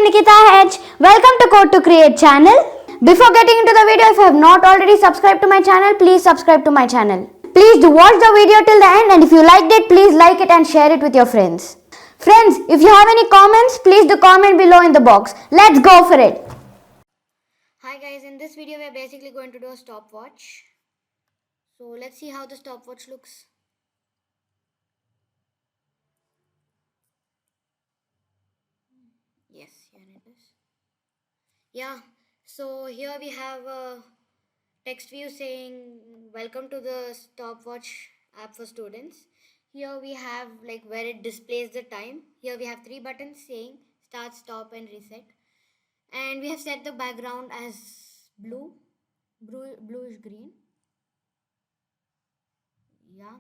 am Nikita H. Welcome to Code to Create channel. Before getting into the video, if you have not already subscribed to my channel, please subscribe to my channel. Please do watch the video till the end, and if you liked it, please like it and share it with your friends. Friends, if you have any comments, please do comment below in the box. Let's go for it. Hi guys, in this video we are basically going to do a stopwatch. So let's see how the stopwatch looks. Yes, here it is. Yeah, so here we have a text view saying welcome to the stopwatch app for students. Here we have like where it displays the time. Here we have three buttons saying start, stop and reset. And we have set the background as bluish green. Yeah.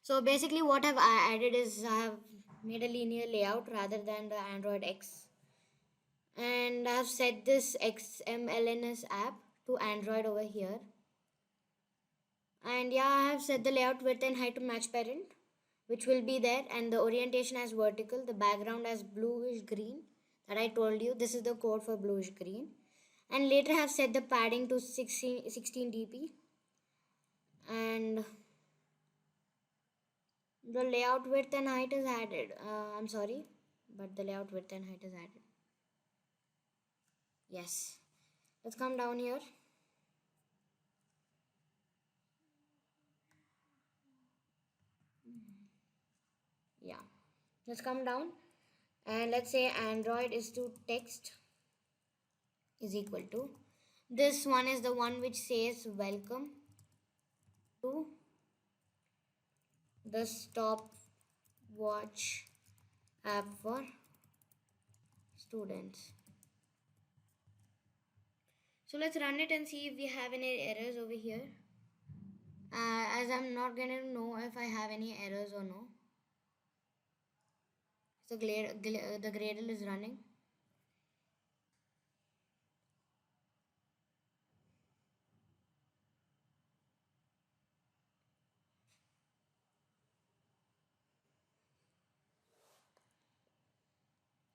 So basically what I've added is I have made a linear layout rather than the Android X. And I've set this XMLNS app to Android over here. And yeah, I have set the layout width and height to match parent, which will be there, and the orientation as vertical, the background as bluish green that I told you. This is the code for bluish green. And later I have set the padding to 16 dp, and the layout width and height is added. I'm sorry, but the layout width and height is added. Yes. Let's come down here. Yeah. Let's come down and let's say Android is to text is equal to. This one is the one which says welcome to the stopwatch app for students. So let's run it and see if we have any errors over here. As I'm not gonna know if I have any errors or no. So the Gradle is running.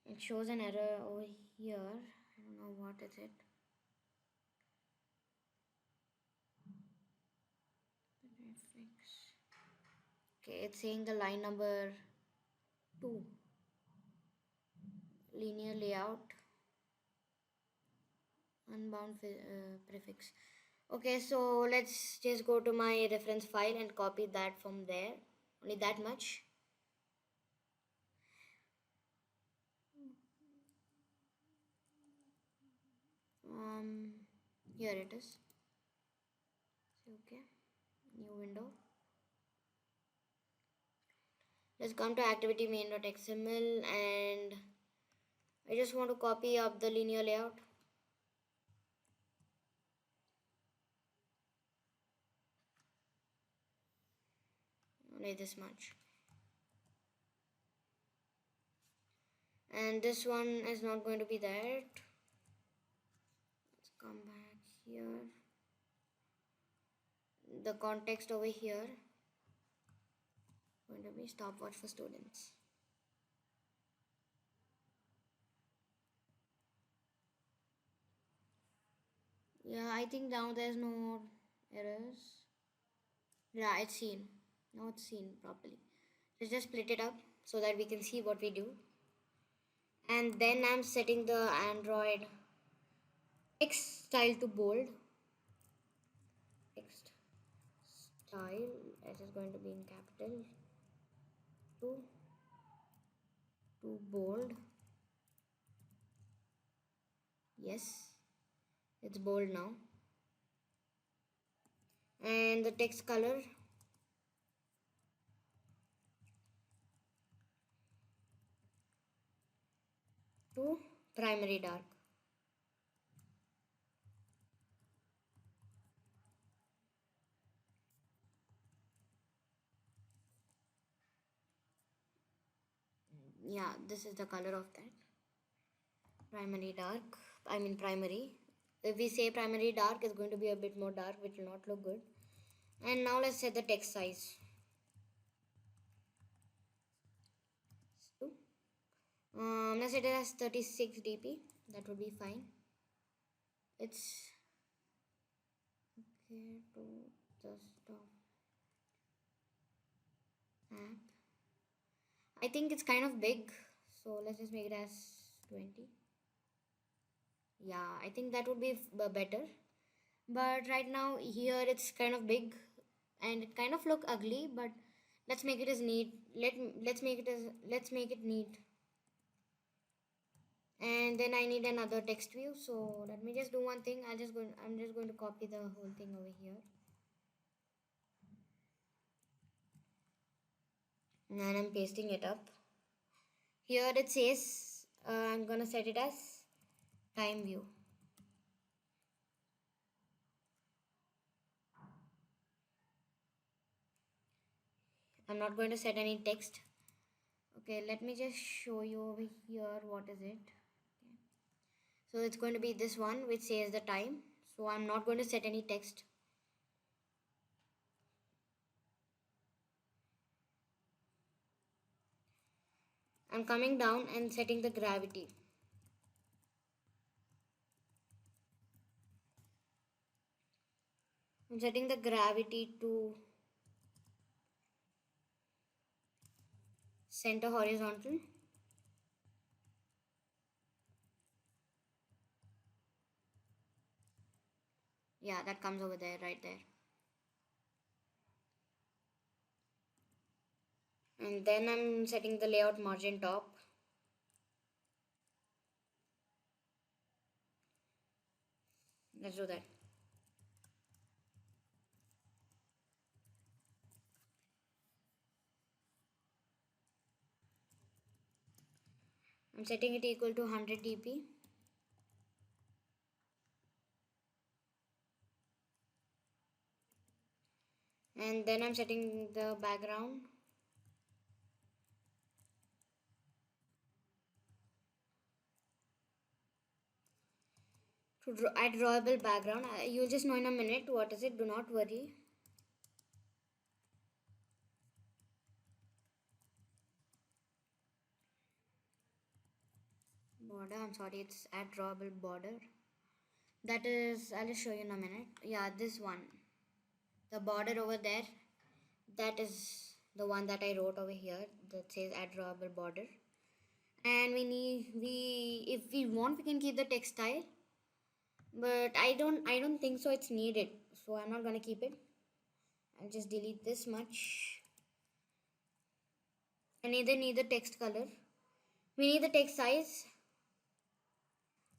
It shows an error over here. I don't know what is it. Okay, it's saying the line number 2. Linear layout. Unbound prefix. Okay, so let's just go to my reference file and copy that from there. Only that much. Here it is. Okay, new window. Let's come to activity main.xml, and I just want to copy up the linear layout. Only this much. And this one is not going to be that. Let's come back here. The context over here going to be stopwatch for students. Yeah, I think now there's no errors. Yeah, it's seen. Now it's seen properly. Let's just split it up so that we can see what we do. And then I'm setting the Android text style to bold. Text style, it is going to be in capital. To bold. Yes, it's bold now. And the text color, to primary dark. Yeah, this is the color of that. Primary dark, primary. If we say primary dark, it's going to be a bit more dark, which will not look good. And now let's set the text size. So Let's set it as 36 dp. That would be fine. It's okay to the stop app. I think it's kind of big, so let's just make it as 20. Yeah, I think that would be better. But right now here it's kind of big and it kind of look ugly, but let's make it as neat. Let's make it neat. And then I need another text view, so let me just do one thing. I'm just going to copy the whole thing over here, and I'm pasting it up. Here it says I'm gonna set it as time view. I'm not going to set any text. Okay, let me just show you over here. What is it? Okay. So it's going to be this one which says the time. So I'm not going to set any text. I'm coming down and setting the gravity. I'm setting the gravity to center horizontal. Yeah, that comes over there, right there. And then I'm setting the layout margin top. Let's do that. I'm setting it equal to 100 dp. And then I'm setting the background. To add drawable background, you'll just know in a minute what is it. Do not worry. Border, I'm sorry, it's add drawable border. That is, I'll just show you in a minute. Yeah, this one, the border over there, that is the one that I wrote over here that says add drawable border. And if we want, we can keep the text style, but I don't think so it's needed, so I'm not gonna keep it. I'll just delete this much. I need the text color. We need the text size.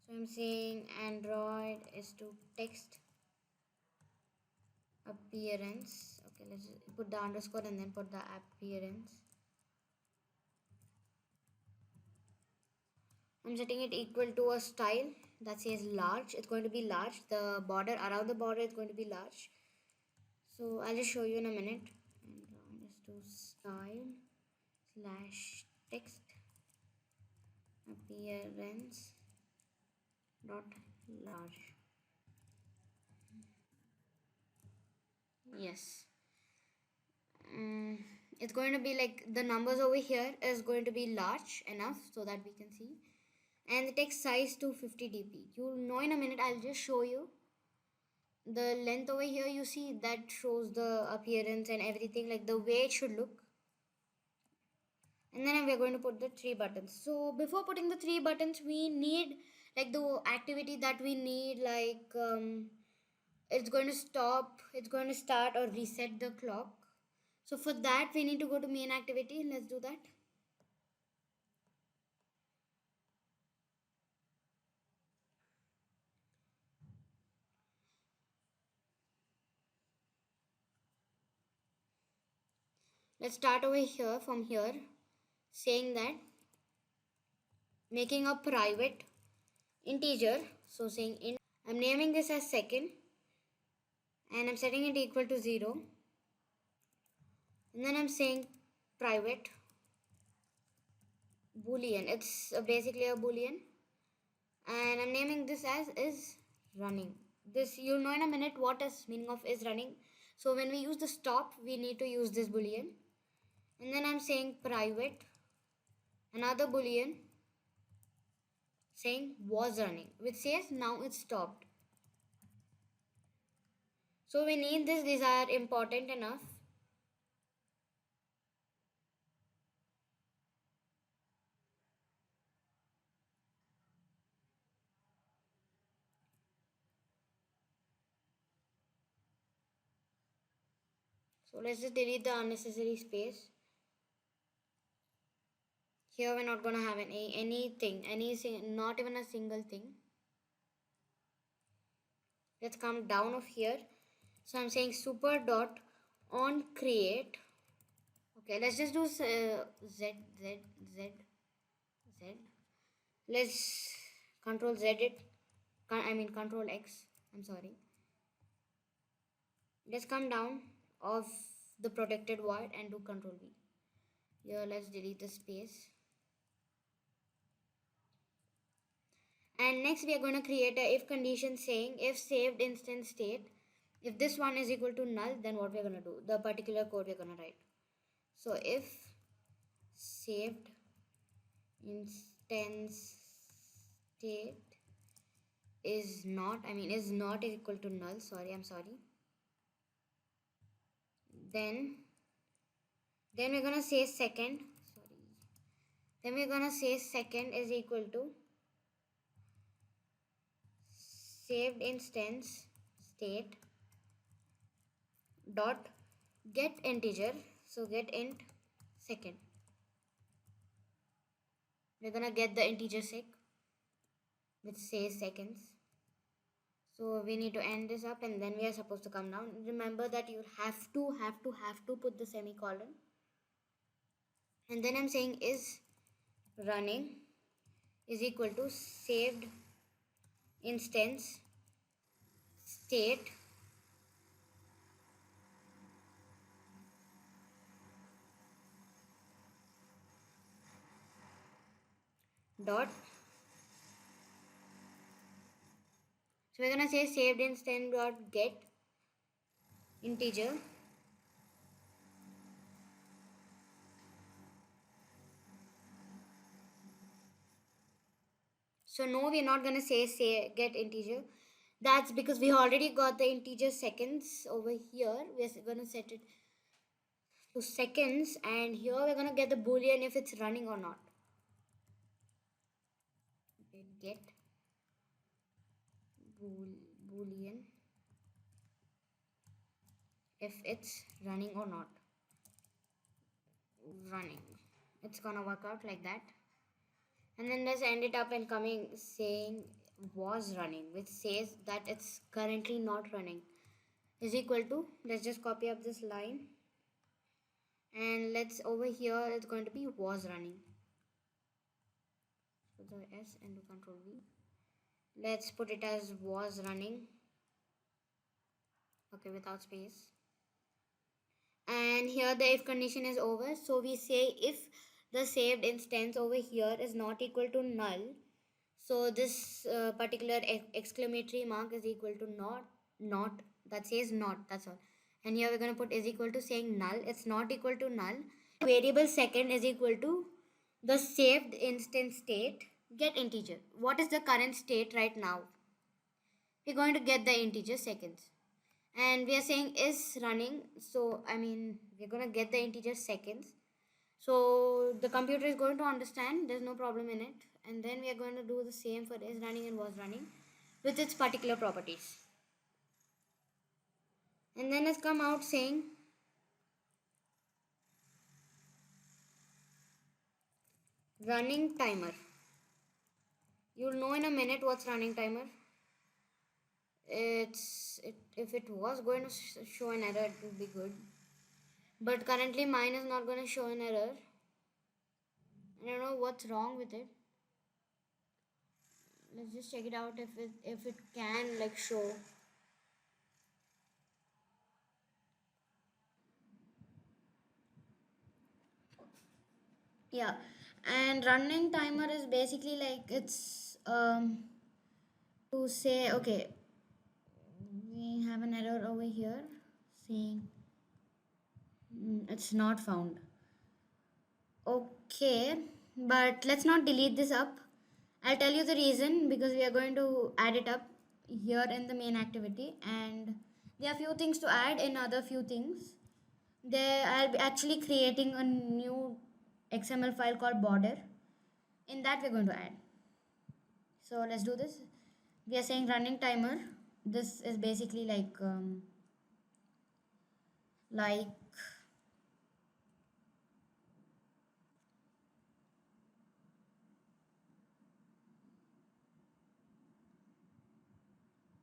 So I'm saying Android is to text appearance. Okay, let's put the underscore and then put the appearance. I'm setting it equal to a style that says large. It's going to be large. The border around the border is going to be large. So I'll just show you in a minute. Android is to style slash text appearance dot large. Yes. It's going to be like the numbers over here is going to be large enough so that we can see, and the text size to 50 dp. You'll know in a minute. I'll just show you the length over here. You see that shows the appearance and everything, like the way it should look. And then we're going to put the 3 buttons. So before putting the 3 buttons, we need like the activity that we need, like it's going to stop, it's going to start or reset the clock. So for that we need to go to main activity. Let's do that. Let's start over here from here, saying that making a private integer. So saying int, I'm naming this as second and I'm setting it equal to 0. And then I'm saying private boolean. It's basically a boolean. And I'm naming this as is running. This you'll know in a minute what is meaning of is running. So when we use the stop, we need to use this boolean. And then I'm saying private, another boolean, saying was running, which says now it's stopped. So we need this. These are important enough. So let's just delete the unnecessary space. Here we're not gonna have anything, not even a single thing. Let's come down of here. So I'm saying super dot on create. Okay, let's just do z. Let's control z it. Control X. I'm sorry. Let's come down of the protected void and do control V. Here let's delete the space. And next we are going to create a if condition saying if saved instance state, if this one is equal to null, then what we're going to do, the particular code we're going to write. So if saved instance state is not equal to null, then we're going to say second is equal to saved instance state dot get integer. So get int second. We're gonna get the integer sec, which says seconds. So we need to end this up, and then we are supposed to come down. Remember that you have to put the semicolon. And then I'm saying is running is equal to saved instance state dot. So we're gonna say saved instance dot get integer. So no, we're not gonna say get integer. That's because we already got the integer seconds over here. We're gonna set it to seconds, and here we're gonna get the boolean if it's running or not. Get boolean if it's running or not. Running, it's gonna work out like that. And then let's end it up and coming saying was running, which says that it's currently not running, is equal to, let's just copy up this line, and let's over here it's going to be was running. Put the S and do control V. Let's put it as was running, okay, without space. And here the if condition is over, so we say if the saved instance over here is not equal to null, so this particular exclamatory mark is equal to not, that says not, that's all. And here we're going to put is equal to saying null, it's not equal to null. Variable second is equal to the saved instance state get integer. What is the current state right now? We're going to get the integer seconds, and we are saying is running, so we're going to get the integer seconds. So the computer is going to understand, there's no problem in it. And then we are going to do the same for is running and was running with its particular properties. And then it's come out saying running timer. You'll know in a minute what's running timer. If it was going to show an error, it would be good. But currently mine is not going to show an error. I don't know what's wrong with it. Let's just check it out if it can like show. Yeah, and running timer is basically like it's to say, okay, we have an error over here saying it's not found. Okay, but let's not delete this up, I'll tell you the reason, because we are going to add it up here in the main activity, and there are few things to add in other few things. There I'll be actually creating a new XML file called border. In that we're going to add. So let's do this. We are saying running timer. This is basically like a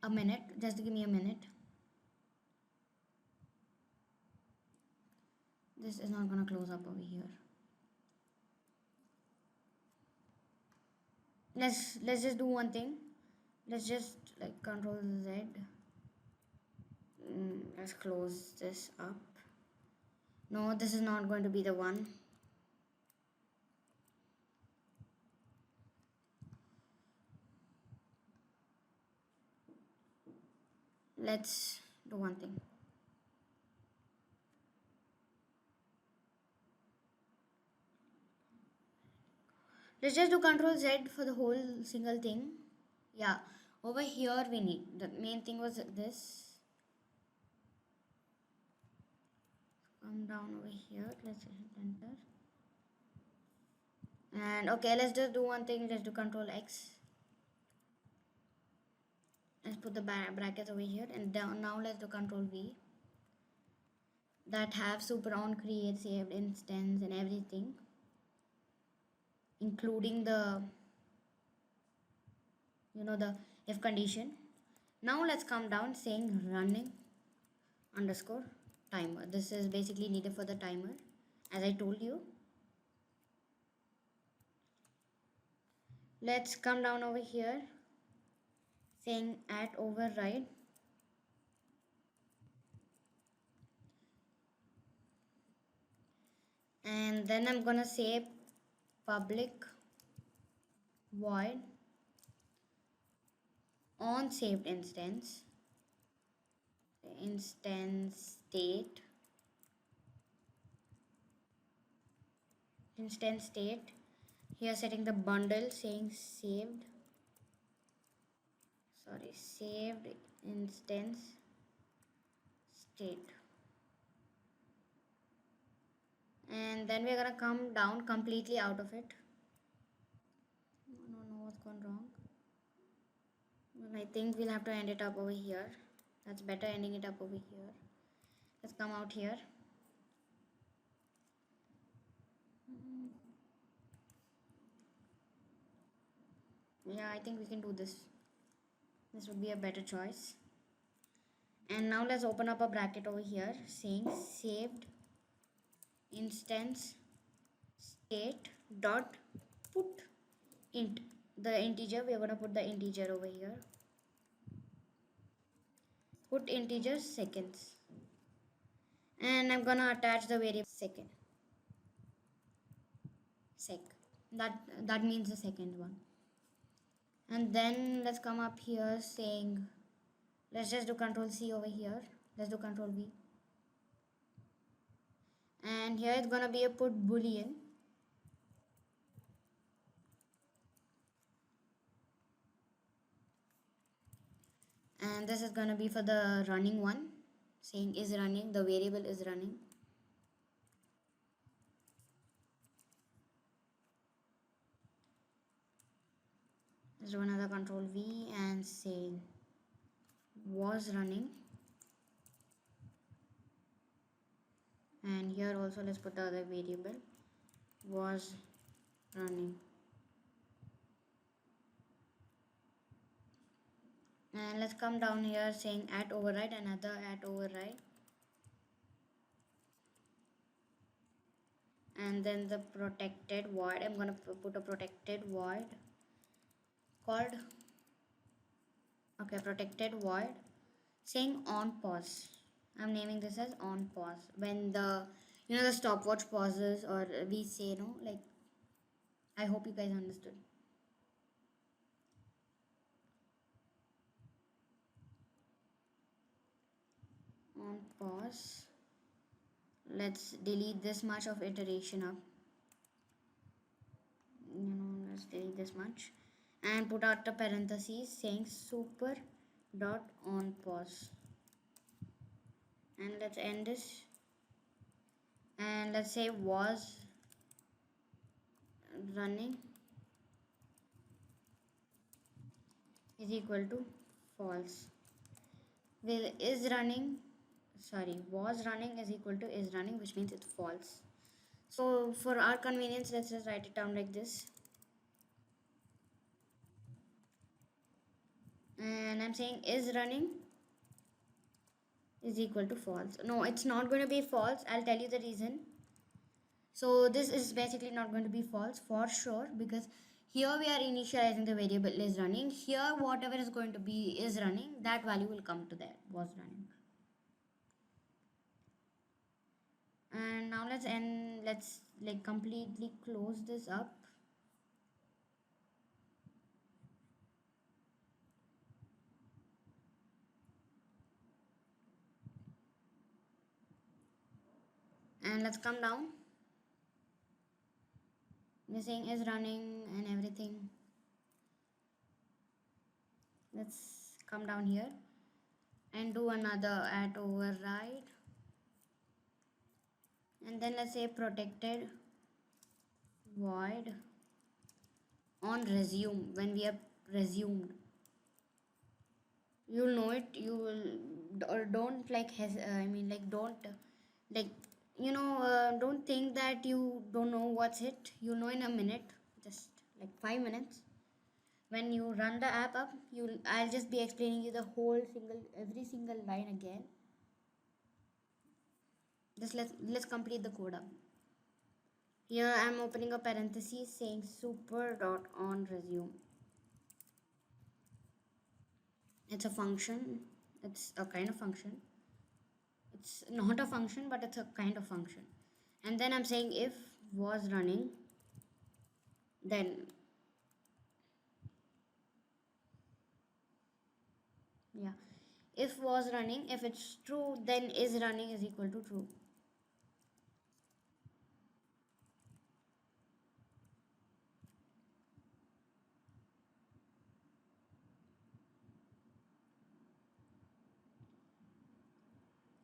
minute. Just give me a minute. This is not gonna close up over here. Let's just do one thing. Let's just like Control Z. Let's close this up. No, this is not going to be the one. Let's do one thing. Let's just do Control Z for the whole single thing. Yeah, over here we need, the main thing was this. Come down over here, let's hit enter. And okay, let's just do one thing. Let's do Control X. Let's put the brackets over here, and down. Now let's do Control V. That have super on create saved instance and everything, including the the if condition. Now let's come down saying running underscore timer. This is basically needed for the timer, as I told you. Let's come down over here saying at override. And then I'm gonna say public void on saved instance state here, setting the bundle saying saved instance state. And then we're gonna come down completely out of it. No, what's gone wrong? Well, I think we'll have to end it up over here. That's better, ending it up over here. Let's come out here. Yeah, I think we can do this. This would be a better choice. And now let's open up a bracket over here saying saved instance state dot put int, the integer. We're gonna put the integer over here. Put integer seconds, and I'm gonna attach the variable second. That means the second one. And then let's come up here saying, let's just do Control C over here. Let's do Control V. And here it's gonna be a put boolean. And this is gonna be for the running one, saying is running, the variable is running. Let's do another Control V and say was running. And here also let's put the other variable was running. And let's come down here saying at override, another at override. And then the protected void, I'm gonna put a protected void called protected void saying on pause. I'm naming this as on pause. When the the stopwatch pauses, or we say I hope you guys understood. On pause. Let's delete this much of iteration up. Let's delete this much. and put out a parenthesis saying super dot on pause, and let's end this, and let's say was running is equal to false. Will is running, sorry, was running is equal to is running, which means it's false. So for our convenience, let's just write it down like this. And I'm saying is running is equal to false. No, it's not going to be false. I'll tell you the reason. So this is basically not going to be false for sure, because here we are initializing the variable is running. Here whatever is going to be is running, that value will come to there, was running. And now let's like completely close this up. And let's come down. We're saying is running and everything. Let's come down here and do another at override, and then let's say protected void on resume. When we have resumed, you'll know it. You will, or don't like I mean like don't like don't think that you don't know what's it. You'll know in a minute, just like 5 minutes. When you run the app up, I'll just be explaining you the whole every single line again. Just let's complete the code up. Here I'm opening a parenthesis saying super dot on resume. It's a function. It's a kind of function. It's not a function, but it's a kind of function. And then I'm saying if was running, then yeah, if was running, if it's true, then is running is equal to true.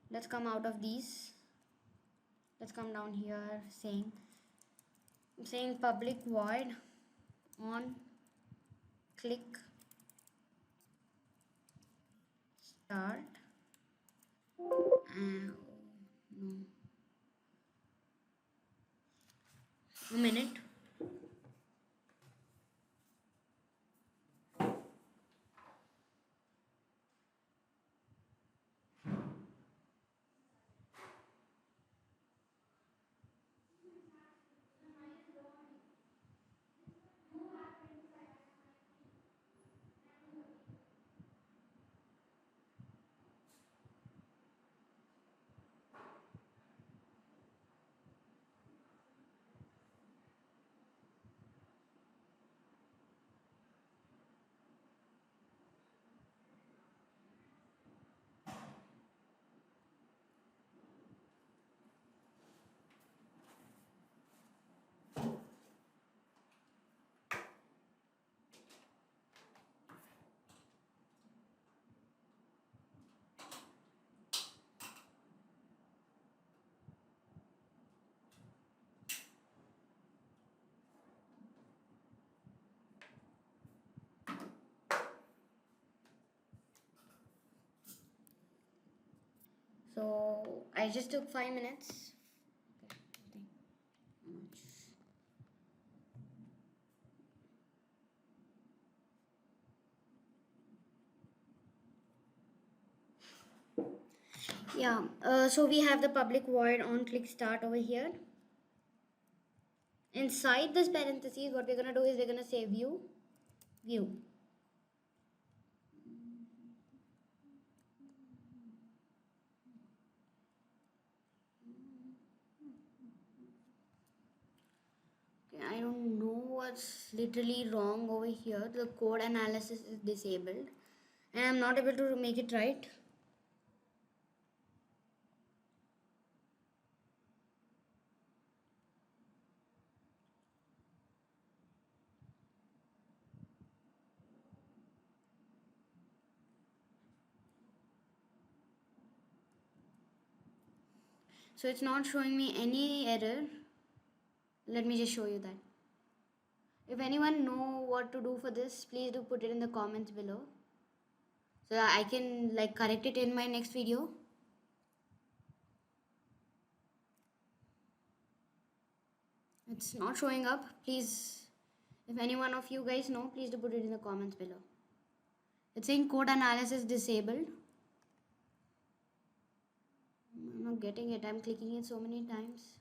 Let's come out of these. Let's come down here saying public void on click start. No, a minute. So I just took 5 minutes. Yeah, so we have the public void on click start over here. Inside this parentheses, what we're going to do is we're going to say view. Okay, I don't know what's literally wrong over here. The code analysis is disabled and I'm not able to make it right. So it's not showing me any error. Let me just show you that. If anyone know what to do for this, please do put it in the comments below, so that I can like correct it in my next video. It's not showing up. Please, if any one of you guys know, please do put it in the comments below. It's saying code analysis disabled. I'm not getting it. I'm clicking it so many times.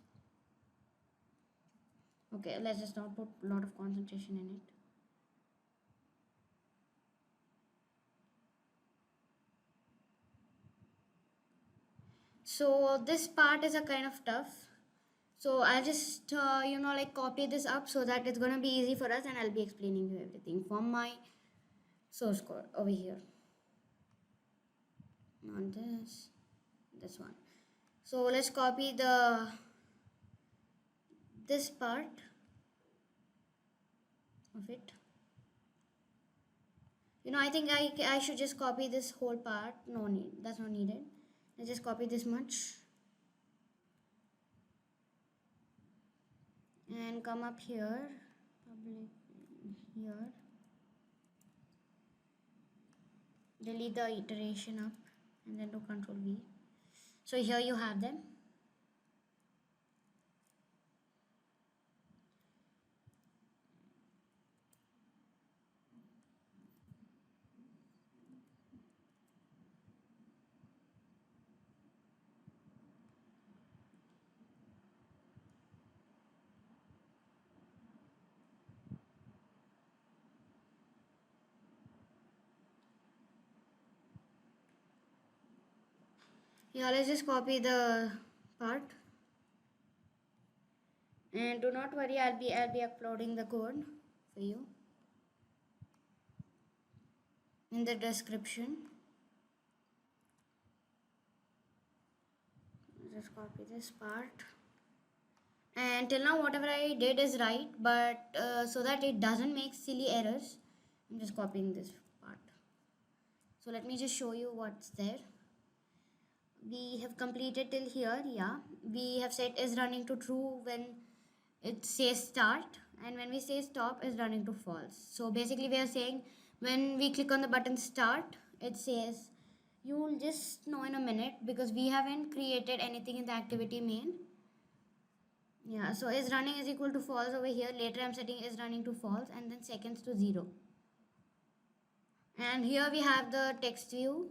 Okay, let's just not put a lot of concentration in it. So this part is a kind of tough. So I'll just like copy this up so that it's gonna be easy for us, and I'll be explaining you everything from my source code over here. Not this one. So let's copy this part of it. I think I should just copy this whole part. No need, that's not needed. Let's just copy this much and come up here, public here, delete the iteration up, and then do Control V. So here you have them. Yeah, let's just copy the part, and do not worry, I'll be uploading the code for you in the description. Just copy this part, and till now whatever I did is right, but so that it doesn't make silly errors, I'm just copying this part. So let me just show you what's there. We have completed till here. Yeah, we have set is running to true when it says start, and when we say stop is running to false. So basically we are saying when we click on the button start, it says, you will just know in a minute because we haven't created anything in the activity main. Yeah, so is running is equal to false over here. Later I'm setting is running to false, and then seconds to 0. And here we have the text view.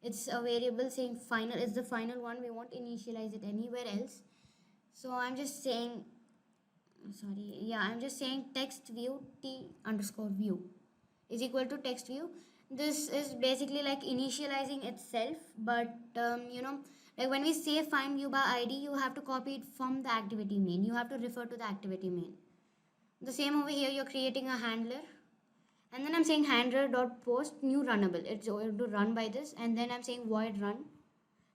It's a variable saying final is the final one. We won't initialize it anywhere else. So I'm just saying, I'm just saying text view t underscore view is equal to text view. This is basically like initializing itself, but like when we say find view by id, you have to copy it from the activity main. You have to refer to the activity main. The same over here, you're creating a handler, and then I'm saying handler.post new runnable. It's going to run by this, and then I'm saying void run,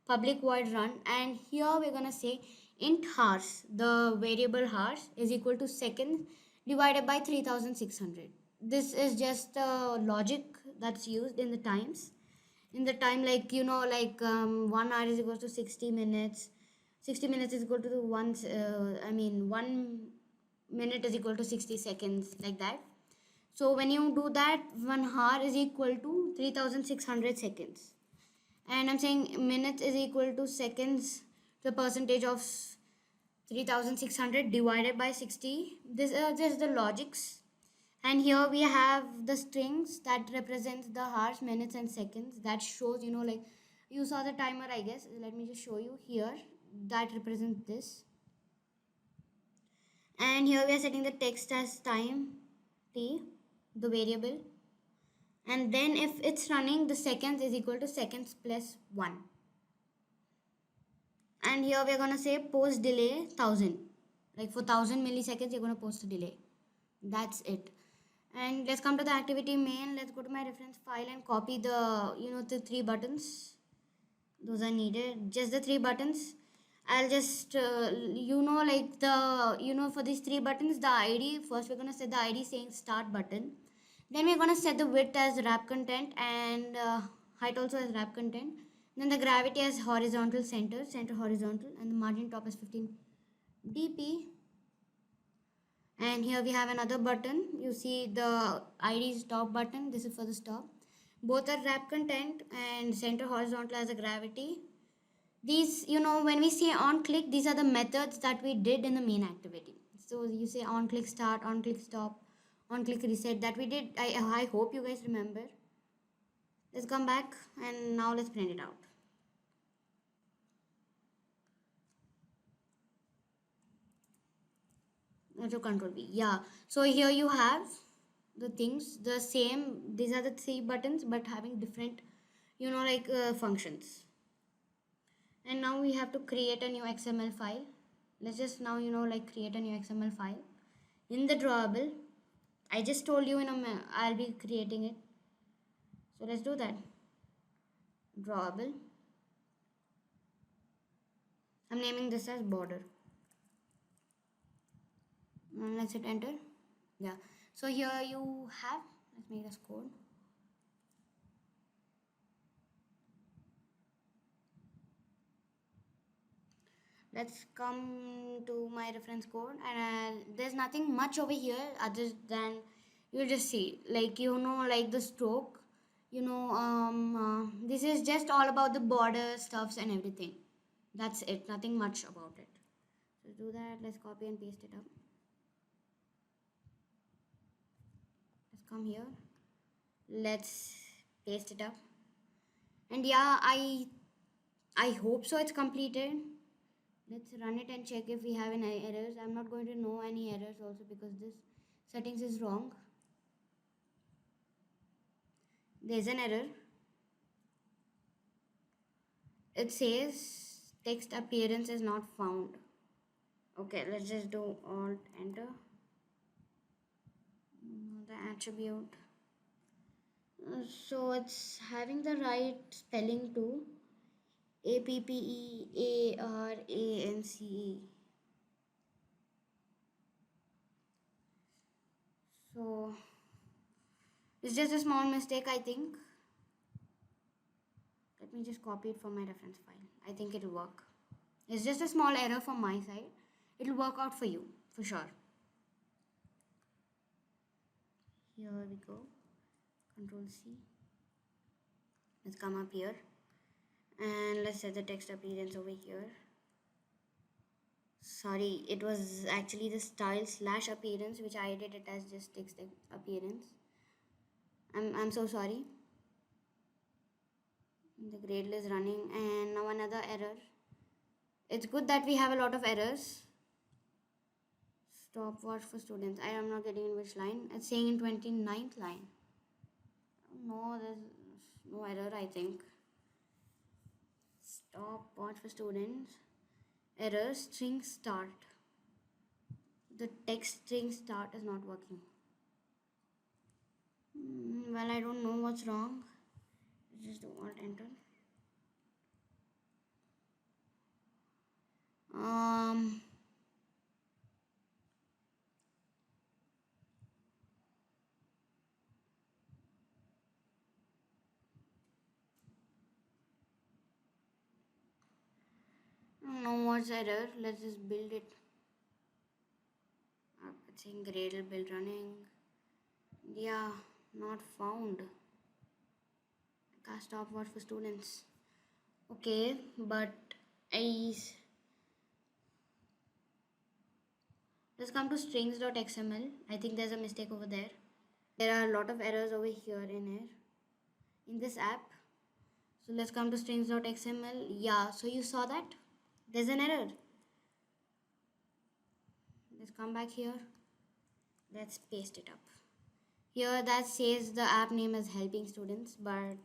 public void run, and here we're gonna say int hours, the variable hours is equal to seconds divided by 3600. This is just a logic that's used in the times. In the time, like 1 hour is equal to 60 minutes. 60 minutes is equal to 1 minute is equal to 60 seconds, like that. So when you do that, 1 hour is equal to 3600 seconds. And I'm saying minutes is equal to seconds, the percentage of 3600 divided by 60. This is just the logics. And here we have the strings that represents the hours, minutes and seconds. That shows, like you saw the timer, I guess. Let me just show you here. That represents this. And here we are setting the text as time t, the variable. And then if it's running, the seconds is equal to seconds plus 1. And here we're going to say post delay 1000. Like for 1000 milliseconds, you're going to post a delay. That's it. And let's come to the activity main. Let's go to my reference file and copy the 3 buttons. Those are needed. Just the 3 buttons. I'll just, for these 3 buttons, the ID, first we're going to set the ID saying start button. Then we're going to set the width as wrap content and height also as wrap content. Then the gravity has horizontal center horizontal, and the margin top is 15 dp. And here we have another button. You see the ID stop button. This is for the stop. Both are wrap content, and center horizontal has a gravity. These, when we say on click, these are the methods that we did in the main activity. So you say on click start, on click stop, on click reset, that we did. I hope you guys remember. Let's come back and now let's print it out. So control V. Yeah. So here you have the things, the same. These are the 3 buttons, but having different, functions. And now we have to create a new XML file. Let's just now, create a new XML file. In the drawable, I just told you I'll be creating it. So let's do that. Drawable. I'm naming this as border. And let's hit enter. Yeah. So here you have, let's make this code. Let's come to my reference code, and there's nothing much over here other than you just see, like the stroke, this is just all about the border stuffs and everything. That's it, nothing much about it. So do that. Let's copy and paste it up. Let's come here, let's paste it up, and yeah, I hope so it's completed. Let's run it and check if we have any errors. I'm not going to know any errors also because this settings is wrong. There's an error. It says text appearance is not found. Okay, let's just do alt enter. The attribute. So it's having the right spelling too. APPEARANCE. So it's just a small mistake, I think. Let me just copy it from my reference file. I think it'll work. It's just a small error from my side. It'll work out for you, for sure. Here we go. Control C. Let's come up here. And let's set the text appearance over here. Sorry, it was actually the style/appearance, which I did it as just text appearance. I'm so sorry. The Gradle is running, and now another error. It's good that we have a lot of errors. Stopwatch for students. I am not getting in which line. It's saying in 29th line. No, there's no error, I think. Stopwatch for students. Error string start. The text string start is not working. Well, I don't know what's wrong. Just do alt enter. No more error. Let's just build it. It's saying Gradle build running. Yeah, not found. Cast stopwatch for students. Okay, but let's come to strings.xml. I think there's a mistake over there. There are a lot of errors over here in this app. So let's come to strings.xml. Yeah, so you saw that there's an error. Let's come back here. Let's paste it up. Here that says the app name is helping students, but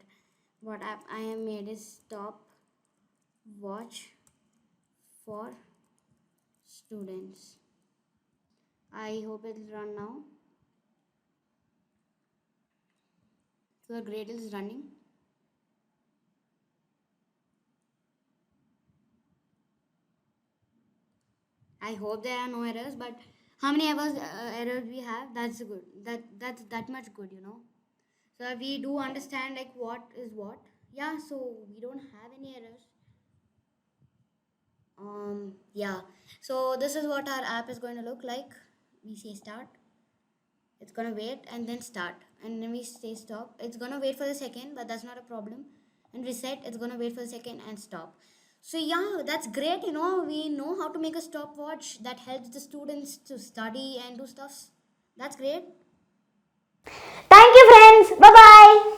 what app I have made is stop watch for students. I hope it'll run now. So the Gradle is running. I hope there are no errors, but how many errors we have? That's good. That's that much good, So we do understand like what is what. Yeah, so we don't have any errors. Yeah, so this is what our app is going to look like. We say start, it's gonna wait and then start, and then we say stop, it's gonna wait for the second, but that's not a problem, and reset, it's gonna wait for the second and stop. So yeah, that's great. We know how to make a stopwatch that helps the students to study and do stuff. That's great. Thank you, friends. Bye bye.